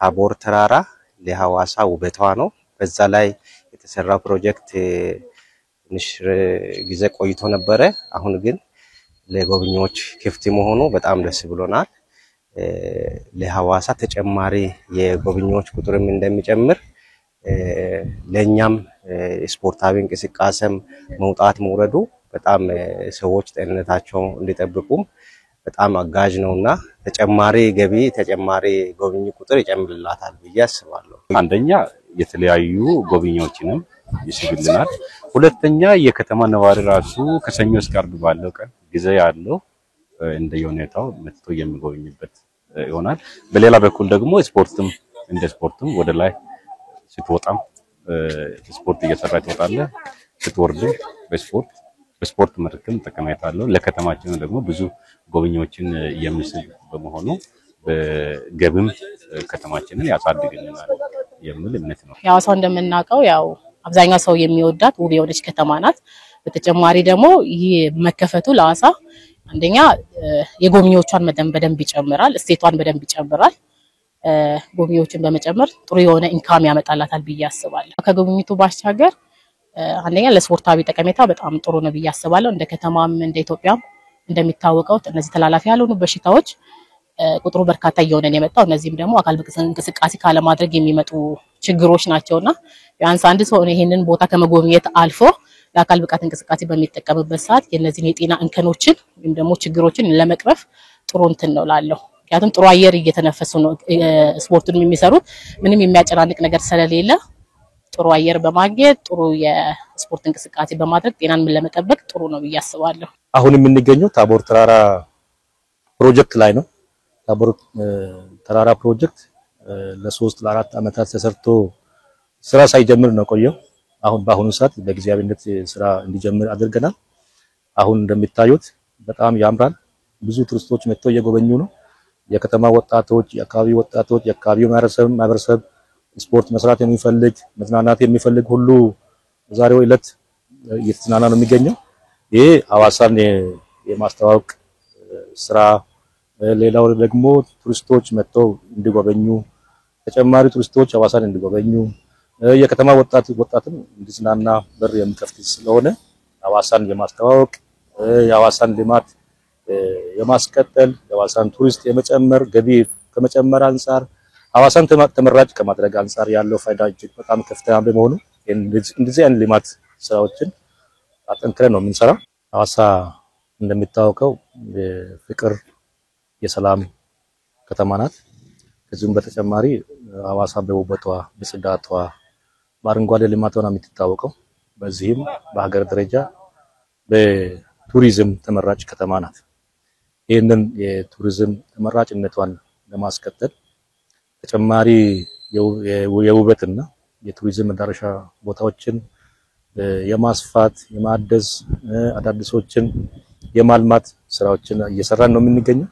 ታቦር ተራራ ለሐዋሳ ውበቷ ነው። በዛ ላይ የተሰራው ፕሮጀክት ትንሽ ጊዜ ቆይቶ ነበረ። አሁን ግን ለጎብኚዎች ክፍት መሆኑ በጣም ደስ ብሎናል። ለሐዋሳ ተጨማሪ የጎብኚዎች ቁጥርም እንደሚጨምር ለኛም ስፖርታዊ እንቅስቃሴም መውጣት መውረዱ በጣም ሰዎች ጤንነታቸው እንዲጠብቁም በጣም አጋዥ ነውና ተጨማሪ ገቢ ተጨማሪ ጎብኚ ቁጥር ይጨምርላታል ብዬ አስባለሁ። አንደኛ የተለያዩ ጎብኚዎችንም ይስብልናል። ሁለተኛ የከተማ ነዋሪ ራሱ ከሰኞ እስከ ዓርብ ባለው ቀን ጊዜ ያለው እንደየሁኔታው መጥቶ የሚጎበኝበት ይሆናል። በሌላ በኩል ደግሞ ስፖርትም እንደ ስፖርትም ወደ ላይ ስትወጣም ስፖርት እየሰራ ትወጣለህ፣ ስትወርድም በስፖርት መልክም ጠቀሜታ አለው። ለከተማችን ደግሞ ብዙ ጎብኚዎችን የሚስብ በመሆኑ በገብም ከተማችንን ያሳድግልናል የሚል እምነት ነው። ሐዋሳው እንደምናውቀው ያው አብዛኛው ሰው የሚወዳት ውብ የሆነች ከተማ ናት። በተጨማሪ ደግሞ ይሄ መከፈቱ ለሐዋሳ አንደኛ የጎብኚዎቿን በደንብ ይጨምራል፣ እስቴቷን በደንብ ይጨምራል። ጎብኚዎችን በመጨመር ጥሩ የሆነ ኢንካም ያመጣላታል ብዬ አስባለሁ። ከጎብኚቱ ባሻገር አንደኛ ለስፖርታዊ ጠቀሜታ በጣም ጥሩ ነው ብዬ አስባለሁ። እንደ ከተማም እንደ ኢትዮጵያም እንደሚታወቀው እነዚህ ተላላፊ ያልሆኑ በሽታዎች ቁጥሩ በርካታ እየሆነ ነው የመጣው። እነዚህም ደግሞ አካል እንቅስቃሴ ካለማድረግ የሚመጡ ችግሮች ናቸውና ቢያንስ አንድ ሰው ይሄንን ቦታ ከመጎብኘት አልፎ ለአካል ብቃት እንቅስቃሴ በሚጠቀምበት ሰዓት የነዚህን የጤና እንከኖችን ወይም ደግሞ ችግሮችን ለመቅረፍ ጥሩ እንትን ነው ላለው። ምክንያቱም ጥሩ አየር እየተነፈሱ ነው ስፖርቱን የሚሰሩት ምንም የሚያጨናንቅ ነገር ስለሌለ ጥሩ አየር በማግኘት ጥሩ የስፖርት እንቅስቃሴ በማድረግ ጤናን ለመጠበቅ ጥሩ ነው ብዬ አስባለሁ። አሁን የምንገኘው ታቦር ተራራ ፕሮጀክት ላይ ነው። ታቦር ተራራ ፕሮጀክት ለ3 ለ4 አመታት ተሰርቶ ስራ ሳይጀምር ነው ቆየው። አሁን በአሁኑ ሰዓት በጊዜያዊነት ስራ እንዲጀምር አድርገናል። አሁን እንደምታዩት በጣም ያምራል። ብዙ ቱሪስቶች መጥተው እየጎበኙ ነው። የከተማ ወጣቶች፣ የአካባቢ ወጣቶች፣ የአካባቢው ማህበረሰብ ስፖርት መስራት የሚፈልግ መዝናናት የሚፈልግ ሁሉ ዛሬው ዕለት እየተዝናና ነው የሚገኘው። ይሄ ሐዋሳን የማስተዋወቅ ስራ፣ ሌላው ደግሞ ቱሪስቶች መጥተው እንዲጎበኙ ተጨማሪ ቱሪስቶች ሐዋሳን እንዲጎበኙ የከተማ ወጣትም እንዲዝናና በር የሚከፍት ስለሆነ ሐዋሳን የማስተዋወቅ የሐዋሳን ልማት የማስቀጠል የሐዋሳን ቱሪስት የመጨመር ገቢ ከመጨመር አንፃር ሐዋሳን ተመራጭ ከማድረግ አንፃር ያለው ፋይዳ እጅግ በጣም ከፍተኛ በመሆኑ እንደዚህ አይነት ልማት ስራዎችን አጠንክረን ነው የምንሰራው። ሐዋሳ እንደሚታወቀው የፍቅር የሰላም ከተማ ናት። ከዚህም በተጨማሪ ሐዋሳ በውበቷ በጽዳቷ በአረንጓዴ ልማቷ ነው የምትታወቀው። በዚህም በሀገር ደረጃ በቱሪዝም ተመራጭ ከተማ ናት። ይህንን የቱሪዝም ተመራጭነቷን ለማስቀጠል ተጨማሪ የውበትና የቱሪዝም መዳረሻ ቦታዎችን የማስፋት የማደስ አዳዲሶችን የማልማት ስራዎችን እየሰራን ነው የምንገኘው።